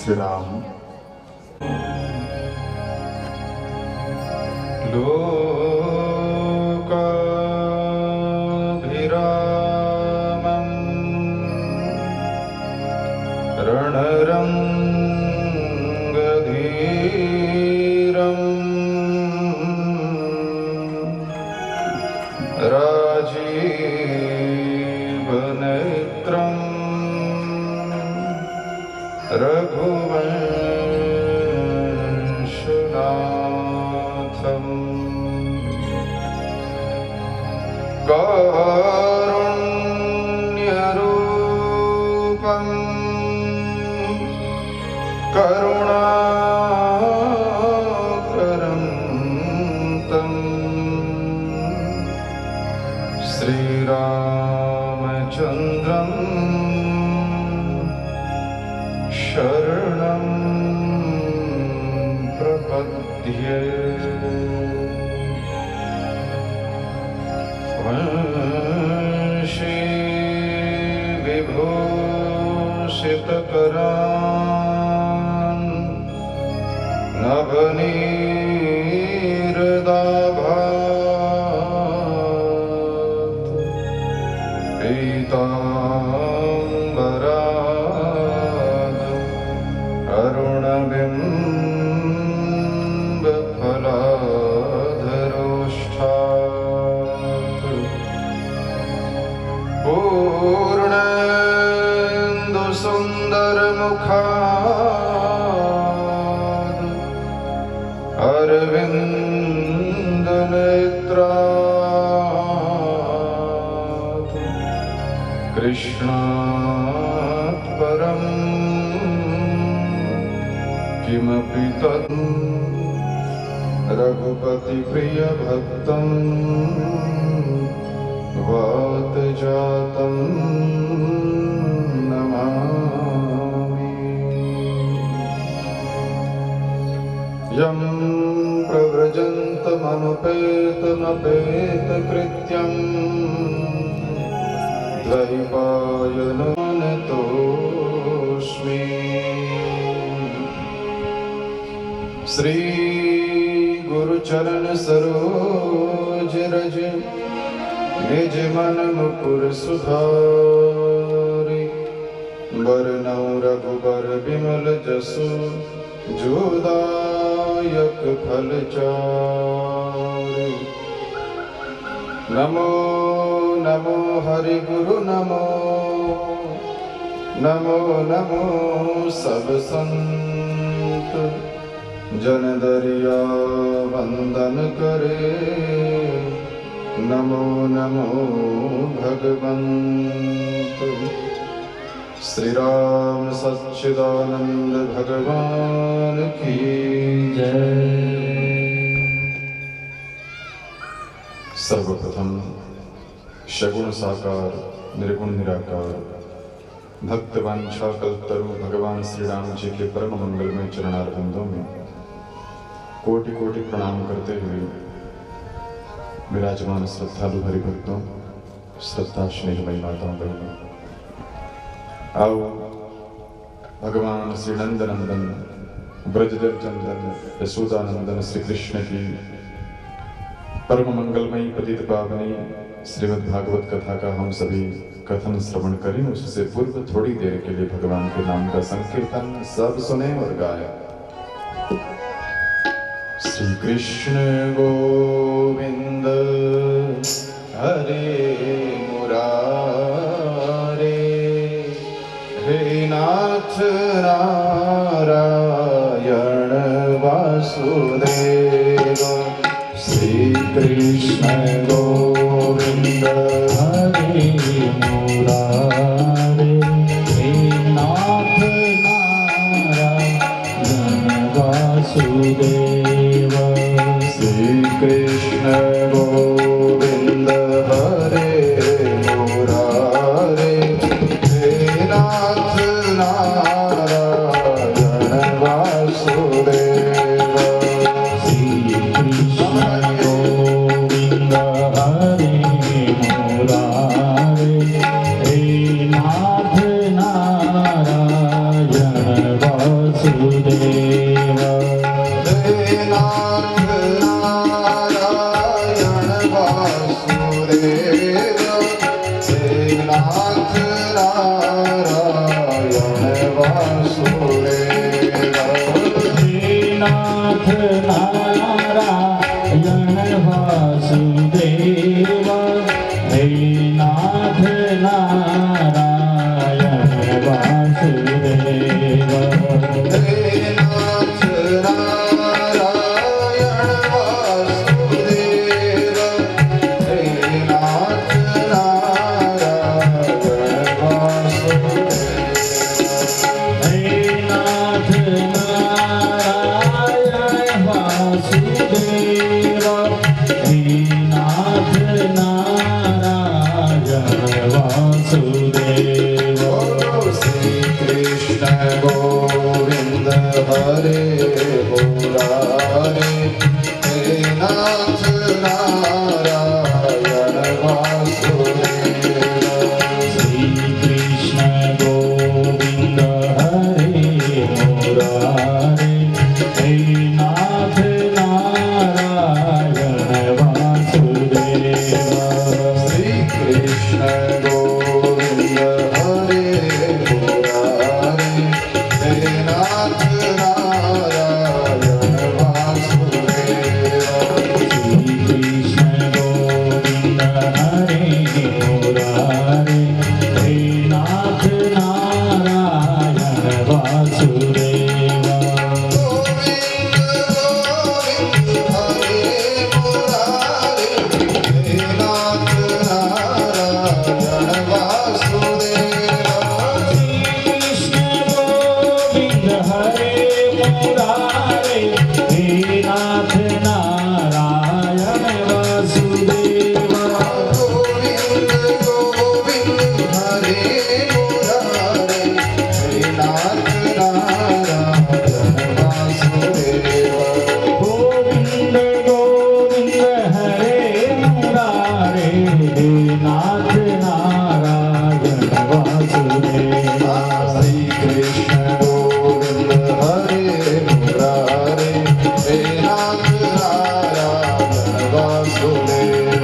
श्री राम। लोकाभिरामं रणरङ्गधीरं राजीवनेत्रं रघुवंशनाथं कारुण्यरूपं करुणाकरं तं श्रीरामचन्द्रं शरणं प्रपद्ये। वंशी विभूषितकरान् नवनीरदाभात् पीताम्बरात् अरुणबिम्बफलाधरोष्ठात् पूर्णेन्दुसुन्दरमुखात् अरविन्दनेत्रात् कृष्णात् परं किमपि तत् रघुपतिप्रियभक्तं वातजातं नमामि। यं प्रव्रजन्तमनुपेतमपेतकृत्यं द्वैपायनो नतोऽस्मि। श्री गुरुचरण सरोज रज निज मन मुकुर सुधारि। बरनउँ रघुबर बिमल जसु जोदायक फल चारि। नमो नमो हरि गुरु नमो नमो नमो सब संत जन दरिया वंदन करे। नमो नमो भगवंत श्री राम सच्चिदानंद भगवान की जय। सर्वप्रथम सगुण साकार निर्गुण निराकार भक्तवांछा कल्पतरु भगवान श्री राम जी के परम मंगलमय चरणारविंदों में कोटि कोटि प्रणाम करते हुए विराजमान श्रद्धालु हरिभक्तों, श्रद्धा स्नेहमयी माताओं बहनों, आओ भगवान श्री नंदनंदन ब्रजदेव चंदन यशोदानंदन श्री कृष्ण की परम मंगलमयी पतित पावनी श्रीमद् भागवत कथा का हम सभी कथन श्रवण करें। उससे पूर्व थोड़ी देर के लिए भगवान के नाम का संकीर्तन सब सुने और गाए। श्री कृष्ण गोविंद हरे मुरारे, हे नाथ नारायण वासुदेव। श्री कृष्ण गोविंद हरे मुरारे, हे नाथ नारायण वासुदेव। श्री कृष्ण गोविंद हरे मुरारे, हे नाथ नारायण नाथ नारायण वासुदेव, हे नाथ नारायण वासुदेव, हे नाथ नारायण वासुदेव, हे नाथ नारायण वासुदेव, हे नाथ नारायण वासुदेव, हे नाथ नारायण वासुदेव। श्री कृष्ण गोविंद हरे मुरारे, हे नाथ नारायण वासुदेव, श्री कृष्ण गोविंद हरे मुरारे, हे नाथ नारायण वासुदेव, श्री कृष्ण गोविंद हरे मुरारे, हे नाथ नारायण वासुदेव, श्री कृष्ण गोविंद हरे मुरारे, हे नाथ नारायण वासुदेव, गोविंद गोविंद हरे मुरारे, हे नाथ नारायण वासुदेव, श्री कृष्ण गोविंद हरे मुरारे, हे नाथ नारायण वासुदेव,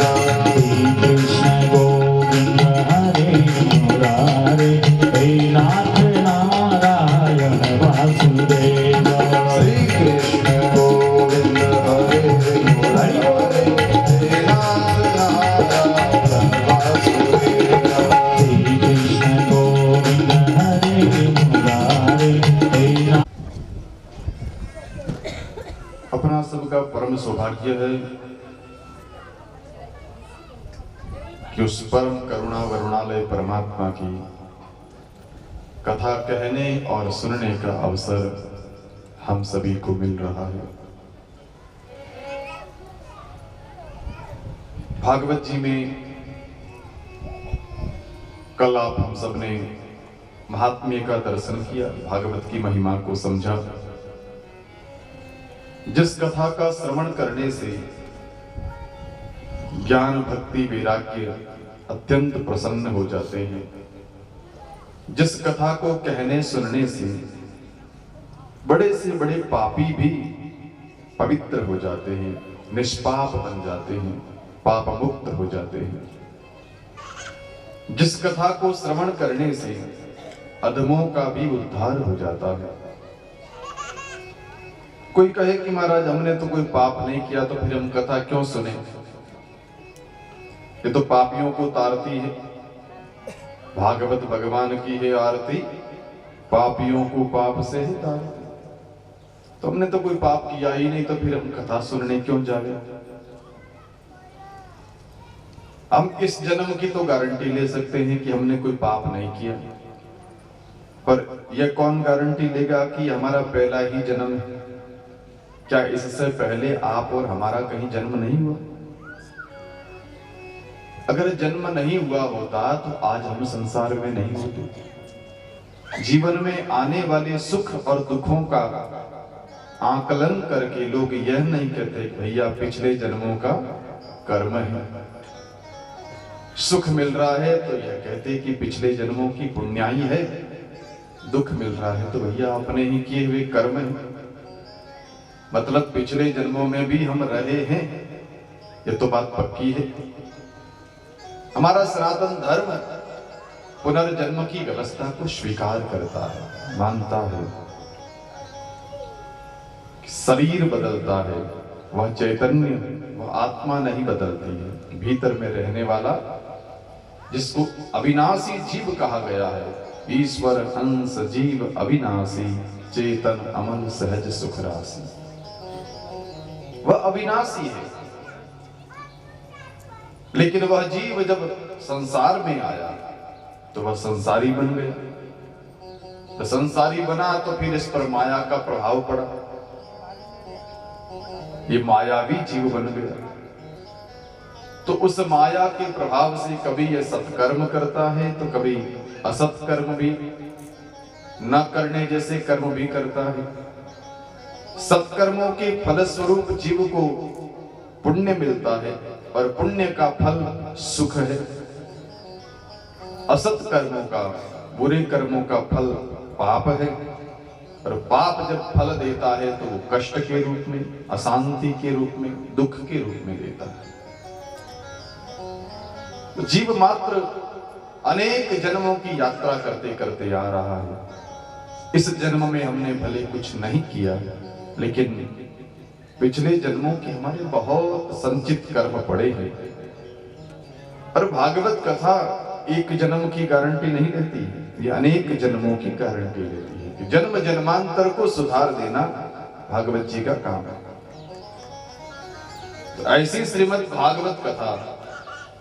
श्री कृष्ण गोविंद हरे मुरारे, हे नाथ नारायण वासुदेव, श्री कृष्ण गोविंद हरे मुरारे, हे नाथ नारायण वासुदेव, श्री कृष्ण गोविंद हरे मुरारे, हे नाथ। अपना सबका परम सौभाग्य है कि उस परम करुणा वरुणालय परमात्मा की कथा कहने और सुनने का अवसर हम सभी को मिल रहा है। भागवत जी में कल आप हम सब ने महात्म्य का दर्शन किया, भागवत की महिमा को समझा। जिस कथा का श्रवण करने से ज्ञान भक्ति वैराग्य अत्यंत प्रसन्न हो जाते हैं, जिस कथा को कहने सुनने से बड़े से बड़े पापी भी पवित्र हो जाते हैं, निष्पाप बन जाते हैं, पाप मुक्त हो जाते हैं। जिस कथा को श्रवण करने से अधमों का भी उद्धार हो जाता है। कोई कहे कि महाराज हमने तो कोई पाप नहीं किया, तो फिर हम कथा क्यों सुने? ये तो पापियों को तारती है। भागवत भगवान की है आरती, पापियों को पाप से ही तारती। तो हमने तो कोई पाप किया ही नहीं, तो फिर हम कथा सुनने क्यों जावे? हम इस जन्म की तो गारंटी ले सकते हैं कि हमने कोई पाप नहीं किया, पर यह कौन गारंटी लेगा कि हमारा पहला ही जन्म है? क्या इससे पहले आप और हमारा कहीं जन्म नहीं हुआ? अगर जन्म नहीं हुआ होता तो आज हम संसार में नहीं होते। जीवन में आने वाले सुख और दुखों का आकलन करके लोग यह नहीं कहते भैया पिछले जन्मों का कर्म है। सुख मिल रहा है तो यह कहते कि पिछले जन्मों की पुण्याई है, दुख मिल रहा है तो भैया अपने ही किए हुए कर्म है। मतलब पिछले जन्मों में भी हम रहे हैं, ये तो बात पक्की है। हमारा सनातन धर्म पुनर्जन्म की व्यवस्था को स्वीकार करता है, मानता है। शरीर बदलता है, वह चैतन्य, वह आत्मा नहीं बदलती है। भीतर में रहने वाला, जिसको अविनाशी जीव कहा गया है, ईश्वर अंश जीव अविनाशी, चेतन अमन सहज सुख राशि, वह अविनाशी है। लेकिन वह जीव जब संसार में आया तो वह संसारी बन गया। तो संसारी बना तो फिर इस पर माया का प्रभाव पड़ा, ये मायावी जीव बन गया। तो उस माया के प्रभाव से कभी ये सत्कर्म करता है तो कभी असत्कर्म भी, न करने जैसे कर्म भी करता है। सत्कर्मों के फलस्वरूप जीव को पुण्य मिलता है और पुण्य का फल सुख है। असत कर्मों का, बुरे कर्मों का फल पाप है, और पाप जब फल देता है तो वो कष्ट के रूप में, अशांति के रूप में, दुख के रूप में देता है। तो जीव मात्र अनेक जन्मों की यात्रा करते करते आ रहा है। इस जन्म में हमने भले कुछ नहीं किया, लेकिन पिछले जन्मों के हमारे बहुत संचित कर्म पड़े हैं। और भागवत कथा एक जन्म की गारंटी नहीं देती, ये अनेक जन्मों की गारंटी देती है कि जन्म जन्मांतर को सुधार देना भागवत जी का काम है। तो ऐसी श्रीमद् भागवत कथा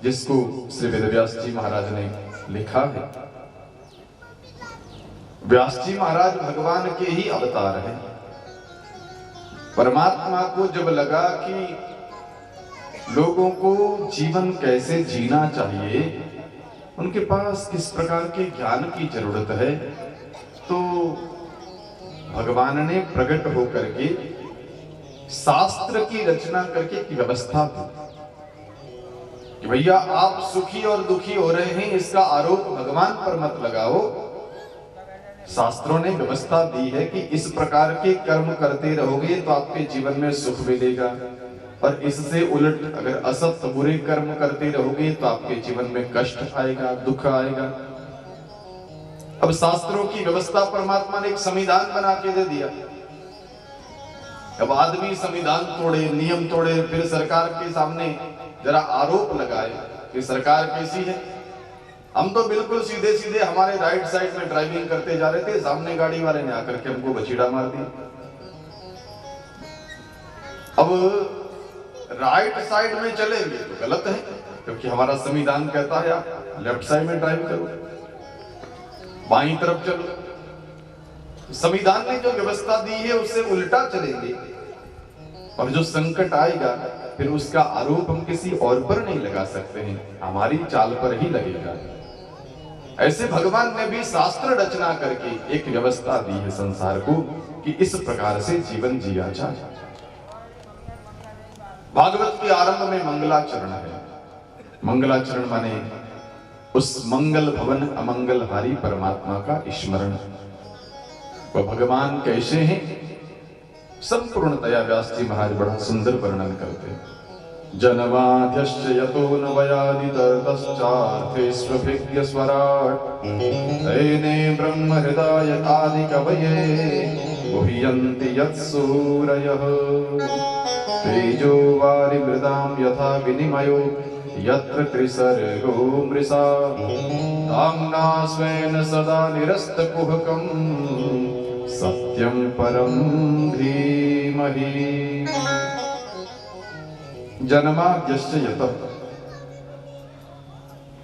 जिसको श्री वेदव्यास जी महाराज ने लिखा है। व्यास जी महाराज भगवान के ही अवतार हैं। परमात्मा को जब लगा कि लोगों को जीवन कैसे जीना चाहिए, उनके पास किस प्रकार के ज्ञान की जरूरत है, तो भगवान ने प्रकट होकर के शास्त्र की रचना करके एक व्यवस्था दी कि भैया आप सुखी और दुखी हो रहे हैं, इसका आरोप भगवान पर मत लगाओ। शास्त्रों ने व्यवस्था दी है कि इस प्रकार के कर्म करते रहोगे तो आपके जीवन में सुख मिलेगा, और इससे उलट अगर असत बुरे कर्म करते रहोगे तो आपके जीवन में कष्ट आएगा, दुख आएगा। अब शास्त्रों की व्यवस्था परमात्मा ने एक संविधान बना के दे दिया। अब आदमी संविधान तोड़े, नियम तोड़े, फिर सरकार के सामने जरा आरोप लगाए कि सरकार कैसी है। हम तो बिल्कुल सीधे सीधे हमारे राइट साइड में ड्राइविंग करते जा रहे थे, सामने गाड़ी वाले ने आकर के हमको बछीड़ा मार दिया। अब राइट साइड में चलेंगे तो गलत है, क्योंकि हमारा संविधान कहता है आप लेफ्ट साइड में ड्राइव करो, बाईं तरफ चलो। संविधान ने जो व्यवस्था दी है उससे उल्टा चलेंगे, और जो संकट आएगा फिर उसका आरोप हम किसी और पर नहीं लगा सकते हैं, हमारी चाल पर ही लगेगा। ऐसे भगवान ने भी शास्त्र रचना करके एक व्यवस्था दी है संसार को कि इस प्रकार से जीवन जिया जाए। भागवत के आरंभ में मंगलाचरण है। मंगलाचरण माने उस मंगल भवन अमंगलहारी परमात्मा का स्मरण। वह भगवान कैसे हैं, संपूर्णतया व्यास जी महाराज बड़ा सुंदर वर्णन करते हैं। जनवाध्यश्च यतो न वयादितर्तश्चार्थेष्वभिज्ञ स्वराट् तैने ब्रह्म हृदय आदि कवये गुह्यन्ति यत्सूरयः तेजो वारि मृदां यथा विनिमयो यत्र त्रिसर्गो मृषा ताम्ना स्वेन सदा निरस्तकुहकं सत्यं परं धीमहि। जन्माद्यश्च यतः,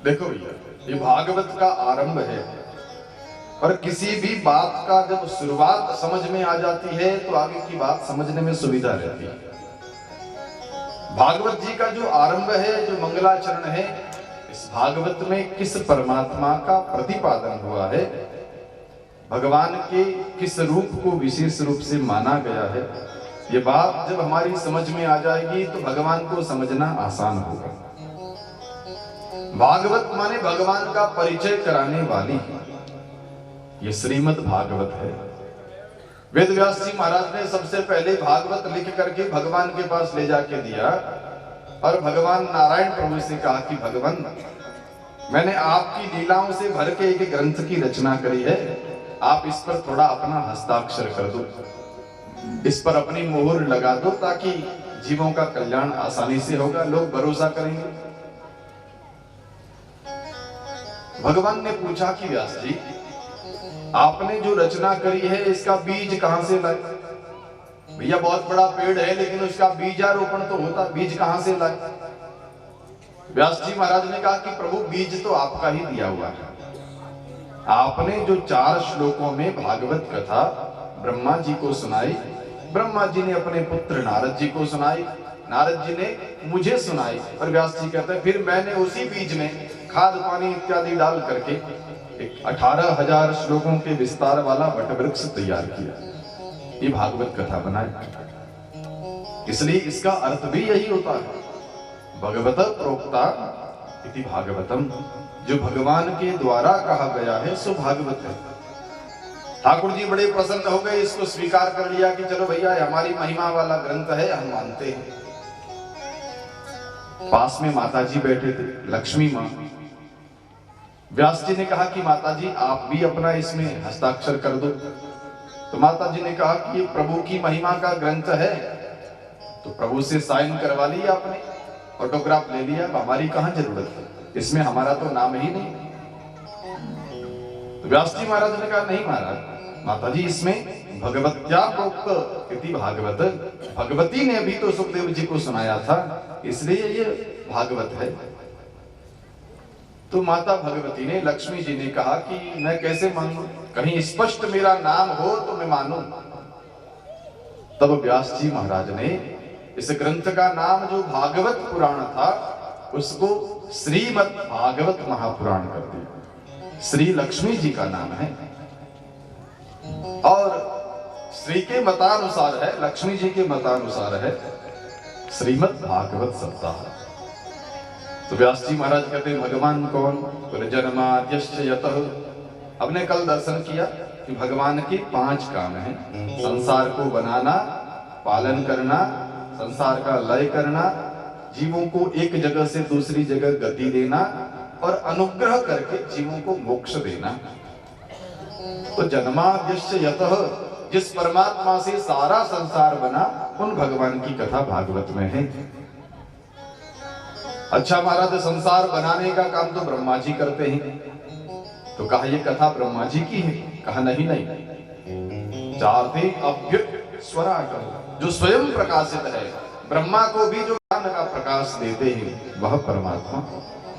देखो भैया ये भागवत का आरंभ है, और किसी भी बात का जब शुरुआत समझ में आ जाती है तो आगे की बात समझने में सुविधा रहती है। भागवत जी का जो आरंभ है, जो मंगलाचरण है, इस भागवत में किस परमात्मा का प्रतिपादन हुआ है, भगवान के किस रूप को विशेष रूप से माना गया है, ये बात जब हमारी समझ में आ जाएगी तो भगवान को समझना आसान होगा। भागवत माने भगवान का परिचय कराने वाली ये श्रीमद् भागवत है। वेद व्यास जी महाराज ने सबसे पहले भागवत लिख करके भगवान के पास ले जाके दिया, और भगवान नारायण प्रभु से कहा कि भगवान मैंने आपकी लीलाओं से भर के एक ग्रंथ की रचना करी है, आप इस पर थोड़ा अपना हस्ताक्षर कर दो। इस पर अपनी मोहर लगा दो ताकि जीवों का कल्याण आसानी से होगा, लोग भरोसा करेंगे। भगवान ने पूछा कि व्यास जी, आपने जो रचना करी है इसका बीज कहां से लाए? भैया बहुत बड़ा पेड़ है लेकिन उसका बीजारोपण तो होता, बीज कहां से लाए? व्यास जी महाराज ने कहा कि प्रभु बीज तो आपका ही दिया हुआ है। आपने जो 4 श्लोकों में भागवत कथा ब्रह्मा जी को सुनाई, ब्रह्मा जी ने अपने पुत्र नारद जी को सुनाई, नारद जी ने मुझे सुनाई, और व्यास जी कहते हैं फिर मैंने उसी बीज में खाद पानी इत्यादि डाल करके 18,000 श्लोकों के विस्तार वाला वटवृक्ष तैयार किया। ये भागवत कथा बनाई। इसलिए इसका अर्थ भी यही होता है, भगवत प्रोक्ता इति भागवतम। जो भगवान के द्वारा कहा गया है सो भागवत है। ठाकुर जी बड़े प्रसन्न हो गए, इसको स्वीकार कर लिया कि चलो भैया हमारी महिमा वाला ग्रंथ है, हम मानते हैं। पास में माता जी बैठे थे, लक्ष्मी मां। व्यास जी ने कहा कि माता जी आप भी अपना इसमें हस्ताक्षर कर दो। तो माता जी ने कहा कि ये प्रभु की महिमा का ग्रंथ है, तो प्रभु से साइन करवा लिया आपने, ऑटोग्राफ ले लिया, हमारी कहां जरूरत है, इसमें हमारा तो नाम ही नहीं। तो व्यास जी महाराज ने कहा नहीं महाराज, माता जी इसमें भगवत्या प्रोक्त इति भागवत, भगवती ने भी तो सुखदेव जी को सुनाया था, इसलिए ये भागवत है। तो माता भगवती ने, लक्ष्मी जी ने कहा कि मैं कैसे मानूं, कहीं स्पष्ट मेरा नाम हो तो मैं मानूं। तब व्यास जी महाराज ने इस ग्रंथ का नाम जो भागवत पुराण था उसको श्रीमद् भागवत महापुराण कर दिया। श्री लक्ष्मी जी का नाम है और श्री के मतानुसार है, लक्ष्मी जी के मतानुसार है श्रीमद् भागवत सप्ताह। तो व्यास जी महाराज कहते हैं भगवान कौन? बोले जन्माद्यश्च यतः। हमने कल दर्शन किया कि भगवान के 5 काम हैं, संसार को बनाना, पालन करना, संसार का लय करना, जीवों को एक जगह से दूसरी जगह गति देना और अनुग्रह करके जीवों को मोक्ष देना। तो जन्माद्यश्च यतः, जिस परमात्मा से सारा संसार बना उन भगवान की कथा भागवत में है। अच्छा महाराज, संसार बनाने का काम तो ब्रह्मा जी करते हैं, तो कहा ये कथा ब्रह्मा जी की है? कहा नहीं नहीं, चाहते अव्यक्त स्वराट, जो स्वयं प्रकाशित है, ब्रह्मा को भी जो ज्ञान का प्रकाश देते हैं वह परमात्मा।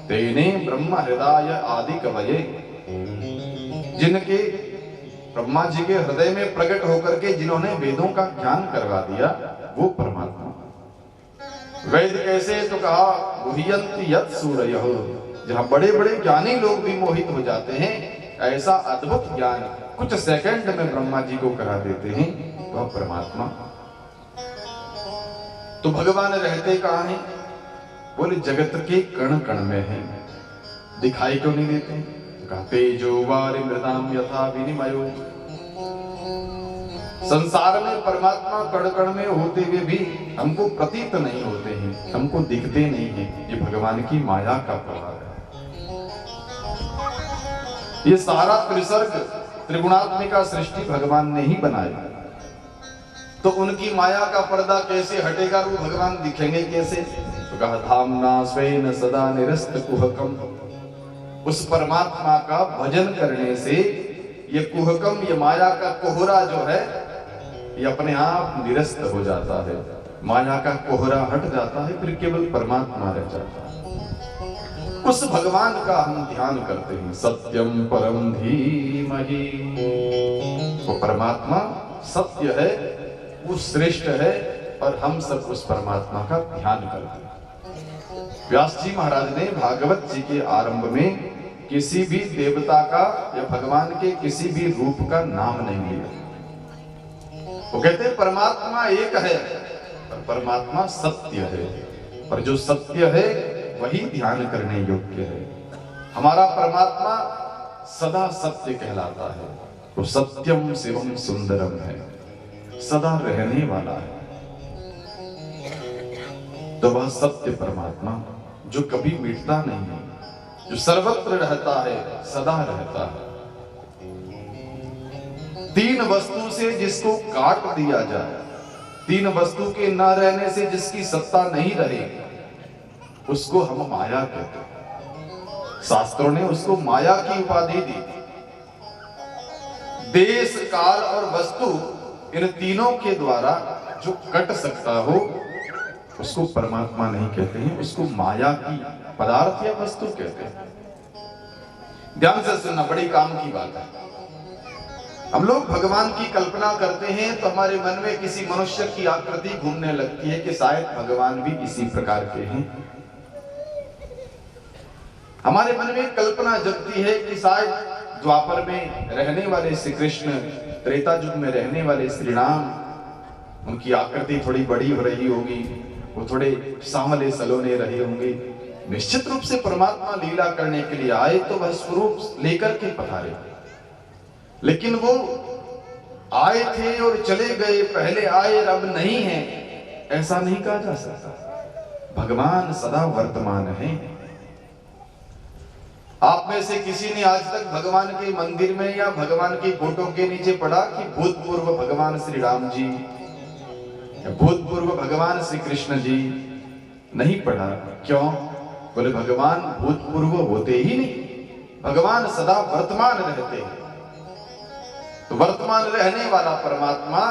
तेने ब्रह्म हृदय आदि कवये, जिनके ब्रह्मा जी के हृदय में प्रकट होकर के जिन्होंने वेदों का ज्ञान करवा दिया वो परमात्मा। वेद कैसे? तो कहा गुह्यन्ति यत् सूरयः, जहां बड़े बड़े ज्ञानी लोग भी मोहित हो जाते हैं, ऐसा अद्भुत ज्ञान कुछ सेकंड में ब्रह्मा जी को करा देते हैं वह परमात्मा। तो भगवान रहते कहां हैं? बोले जगत के कण कण में है, दिखाई क्यों नहीं देते? कहते जो वारि मृदाम यथा विनिमयो, संसार में परमात्मा कण कण में होते हुए भी हमको प्रतीत नहीं होते हैं, हमको दिखते नहीं हैं। ये भगवान की माया का प्रभाव है। ये सारा त्रिसर्ग त्रिगुणात्मिका सृष्टि भगवान ने ही बनाया, तो उनकी माया का पर्दा कैसे हटेगा? वो भगवान दिखेंगे कैसे? तो कहा धामना स्वेन सदा निरस्त कुहकम, उस परमात्मा का भजन करने से ये कुहकम, ये माया का कोहरा जो है ये अपने आप निरस्त हो जाता है, माया का कोहरा हट जाता है, फिर केवल परमात्मा रह जाता है। उस भगवान का हम ध्यान करते हैं। सत्यम परम धीमहि, वो परमात्मा सत्य है, वो श्रेष्ठ है, और हम सब उस परमात्मा का ध्यान करते हैं। व्यास जी महाराज ने भागवत जी के आरंभ में किसी भी देवता का या भगवान के किसी भी रूप का नाम नहीं लिया। वो कहते हैं परमात्मा एक है और परमात्मा सत्य है, और जो सत्य है वही ध्यान करने योग्य है। हमारा परमात्मा सदा सत्य कहलाता है, वो सत्यम शिवम सुंदरम है, सदा रहने वाला है। तो वह सत्य परमात्मा जो कभी मिटता नहीं है, जो सर्वत्र रहता है, सदा रहता है। तीन वस्तु से जिसको काट दिया जाए, तीन वस्तु के न रहने से जिसकी सत्ता नहीं रहे, उसको हम माया कहते हैं। शास्त्रों ने उसको माया की उपाधि दी। देश, काल और वस्तु, इन तीनों के द्वारा जो कट सकता हो उसको परमात्मा नहीं कहते हैं, उसको माया की पदार्थ या वस्तु कहते हैं। ध्यान से सुनना, बड़ी काम की बात है। हम लोग भगवान की कल्पना करते हैं तो हमारे मन में किसी मनुष्य की आकृति घूमने लगती है कि शायद भगवान भी इसी प्रकार के हैं। हमारे मन में कल्पना जगती है कि शायद द्वापर में रहने वाले श्री कृष्ण, त्रेता युग में रहने वाले श्री राम, उनकी आकृति थोड़ी बड़ी हो रही होगी, वो थोड़े सांवले सलोने रहे होंगे। निश्चित रूप से परमात्मा लीला करने के लिए आए तो वह स्वरूप लेकर के पधारे, लेकिन वो आए थे और चले गए, पहले आए और अब नहीं है, ऐसा नहीं कहा जा सकता। भगवान सदा वर्तमान है। आप में से किसी ने आज तक भगवान के मंदिर में या भगवान की फोटो के नीचे पढ़ा कि भूतपूर्व भगवान श्री राम जी, भूतपूर्व भगवान श्री कृष्ण जी? नहीं पढ़ा। क्यों? बोले भगवान भूतपूर्व होते ही नहीं, भगवान सदा वर्तमान रहते हैं। तो वर्तमान रहने वाला परमात्मा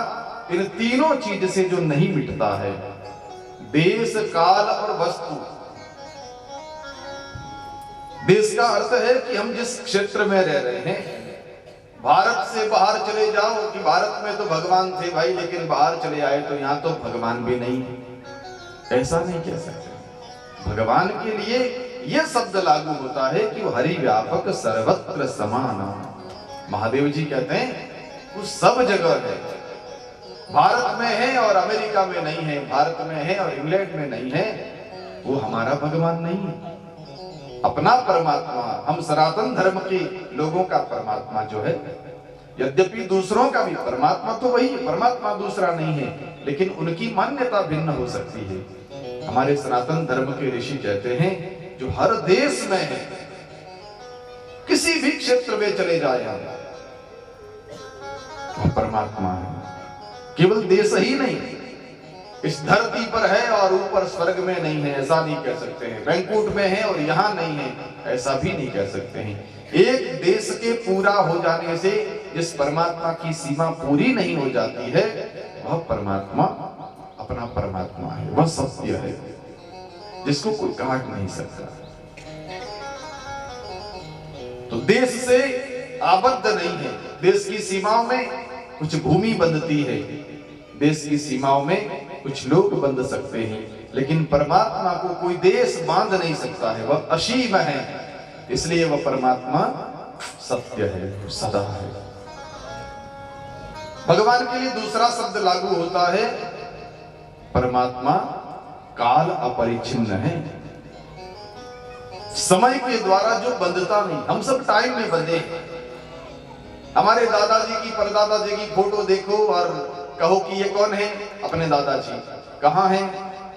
इन तीनों चीज से जो नहीं मिटता है, देश, काल और वस्तु। देश का अर्थ है कि हम जिस क्षेत्र में रह रहे हैं, भारत से बाहर चले जाओ कि भारत में तो भगवान थे भाई, लेकिन बाहर चले आए तो यहां तो भगवान भी नहीं, ऐसा नहीं कह सकते। भगवान के लिए यह शब्द लागू होता है कि वो हरि व्यापक सर्वत्र समान। महादेव जी कहते हैं वो सब जगह है, भारत में है और अमेरिका में नहीं है, भारत में है और इंग्लैंड में नहीं है, वो हमारा भगवान नहीं है। अपना परमात्मा, हम सनातन धर्म के लोगों का परमात्मा जो है, यद्यपि दूसरों का भी परमात्मा तो वही, परमात्मा दूसरा नहीं है, लेकिन उनकी मान्यता भिन्न हो सकती है। हमारे सनातन धर्म के ऋषि कहते हैं जो हर देश में है, किसी भी क्षेत्र में चले जाए हम, परमात्मा है। केवल देश ही नहीं, इस धरती पर है और ऊपर स्वर्ग में नहीं है, ऐसा नहीं कह सकते हैं। बैंकुट में है और यहाँ नहीं है, ऐसा भी नहीं कह सकते हैं। एक देश के पूरा हो जाने से जिस परमात्मा की सीमा पूरी नहीं हो जाती है, वह परमात्मा अपना परमात्मा है, वह सत्य है, जिसको कोई काट नहीं सकता। तो देश से आबद्ध नहीं है, देश की सीमाओं में कुछ भूमि बंधती है, देश की सीमाओं में कुछ लोग बंध सकते हैं, लेकिन परमात्मा को कोई देश बांध नहीं सकता है, वह असीम है, इसलिए वह परमात्मा सत्य है, सदा है। भगवान के लिए दूसरा शब्द लागू होता है, परमात्मा काल अपरिच्छिन्न है, समय के द्वारा जो बंधता नहीं। हम सब टाइम में बंधे। हमारे दादाजी की, परदादाजी की फोटो देखो और कहो कि ये कौन है? अपने दादाजी। कहाँ हैं?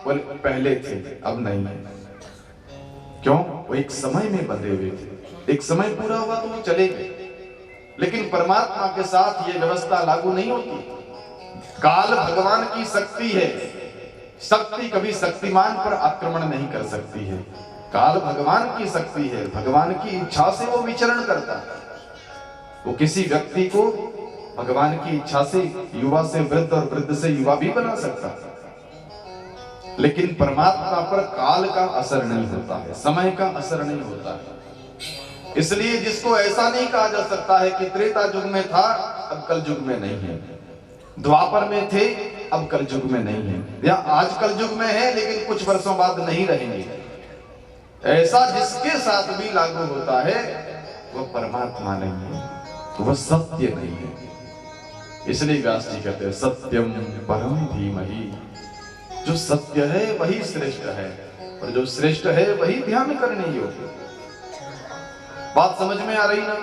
बोले पहले थे, अब नहीं है। क्यों? वो एक समय में बंधे हुए थे, एक समय पूरा हुआ तो वो चले गए। लेकिन परमात्मा के साथ ये व्यवस्था लागू नहीं होती। काल भगवान की शक्ति है, शक्ति कभी शक्तिमान पर आक्रमण नहीं कर सकती है। काल भगवान की शक्ति है, भगवान की इच्छा से वो विचरण करता है। वो किसी व्यक्ति को भगवान की इच्छा से युवा से वृद्ध और वृद्ध से युवा भी बना सकता है, लेकिन परमात्मा पर काल का असर नहीं होता है, समय का असर नहीं होता है। इसलिए जिसको ऐसा नहीं कहा जा सकता है कि त्रेता युग में था अब कल युग में नहीं है, द्वापर में थे अब कल युग में नहीं है, या आज कल युग में है लेकिन कुछ वर्षों बाद नहीं रहेंगे। ऐसा जिसके साथ भी लागू होता है वह परमात्मा नहीं है, वह सत्य नहीं है। इसलिए व्यास जी कहते हैं सत्यम परम धीमहि, जो सत्य है वही श्रेष्ठ है, और जो श्रेष्ठ है वही ध्यान करने योग्य। बात समझ में आ रही ना?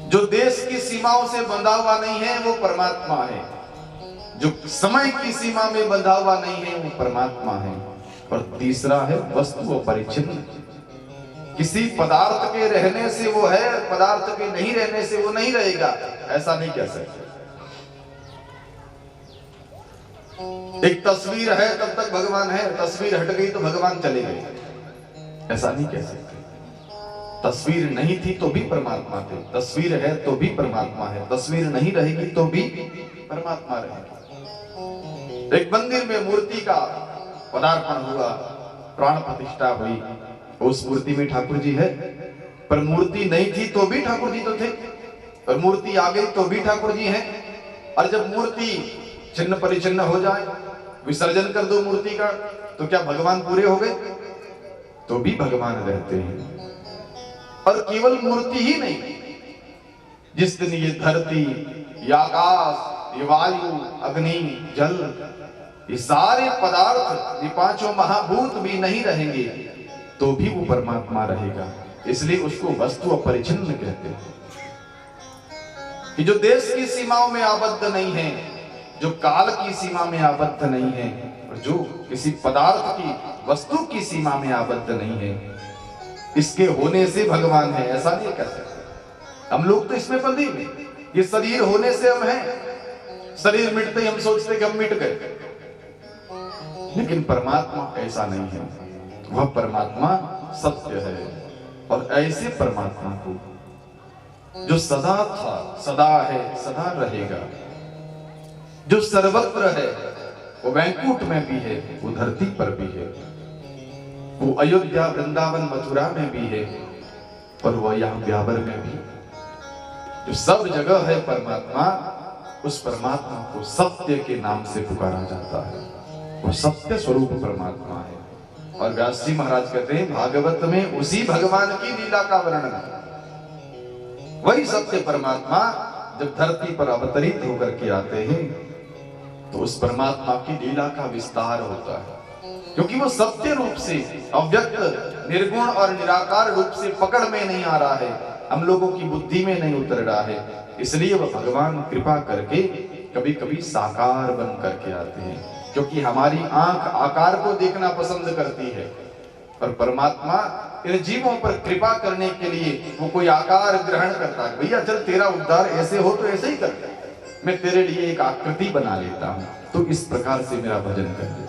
जो देश की सीमाओं से बंधा हुआ नहीं है वो परमात्मा है, जो समय की सीमा में बंधा हुआ नहीं है वो परमात्मा है, और तीसरा है वस्तु अपरिच्छिन्न। किसी पदार्थ के रहने से वो है, पदार्थ के नहीं रहने से वो नहीं रहेगा, ऐसा नहीं कह सकते। एक तस्वीर है तब तक भगवान है, तस्वीर हट गई तो भगवान चले गए, ऐसा नहीं कह सकते। तस्वीर नहीं थी तो भी परमात्मा थे, तस्वीर है तो भी परमात्मा है, तस्वीर नहीं रहेगी तो भी परमात्मा रहेगा। एक मंदिर में मूर्ति का पदार्पण हुआ, प्राण प्रतिष्ठा हुई, उस मूर्ति में ठाकुर जी है, पर मूर्ति नहीं थी तो भी ठाकुर जी तो थे, और मूर्ति आ गई तो भी ठाकुर जी हैं। और जब मूर्ति छिन्न परिचिन्न हो जाए, विसर्जन कर दो मूर्ति का, तो क्या भगवान पूरे हो गए? तो भी भगवान रहते हैं। और केवल मूर्ति ही नहीं, जिस दिन ये धरती, ये आकाश, ये वायु, अग्नि, जल, ये सारे पदार्थ, ये पांचों महाभूत भी नहीं रहेंगे तो भी वो परमात्मा रहेगा। इसलिए उसको वस्तु अपरिचिन्न कहते हैं, कि जो देश की सीमाओं में आबद्ध नहीं है, जो काल की सीमा में आबद्ध नहीं है, और जो किसी पदार्थ की, वस्तु की सीमा में आबद्ध नहीं है, इसके होने से भगवान है, ऐसा नहीं कह सकते। हम लोग तो इसमें बंधे हैं, ये शरीर होने से हम हैं, शरीर मिटते ही हम सोचते कि हम मिट गए, लेकिन परमात्मा ऐसा नहीं है। वह परमात्मा सत्य है, और ऐसे परमात्मा को जो सदा था, सदा है, सदा रहेगा, जो सर्वत्र है, वो वैकुंठ में भी है, वो धरती पर भी है, वो अयोध्या, वृंदावन, मथुरा में भी है, और वह यहाँ ब्यावर में भी, जो सब जगह है परमात्मा, उस परमात्मा को सत्य के नाम से पुकारा जाता है। वो सत्य स्वरूप परमात्मा है। और व्यास जी महाराज कहते हैं, भागवत में उसी भगवान की लीला का वर्णन है। वही सत्य परमात्मा जब धरती पर अवतरित होकर के आते हैं, तो उस परमात्मा की लीला का विस्तार होता है, क्योंकि वो सत्य रूप से, अव्यक्त, निर्गुण और निराकार रूप से पकड़ में नहीं आ रहा है, हम लोगों की बुद्धि में नहीं उतर रहा है। इसलिए वह भगवान कृपा करके कभी कभी साकार बन करके आते हैं, क्योंकि हमारी आंख आकार को देखना पसंद करती है, और परमात्मा इन जीवों पर कृपा करने के लिए वो कोई आकार ग्रहण करता है। भैया चल, तेरा उद्धार ऐसे हो तो ऐसे ही कर, मैं तेरे लिए एक आकृति बना लेता हूं, तो इस प्रकार से मेरा भजन कर।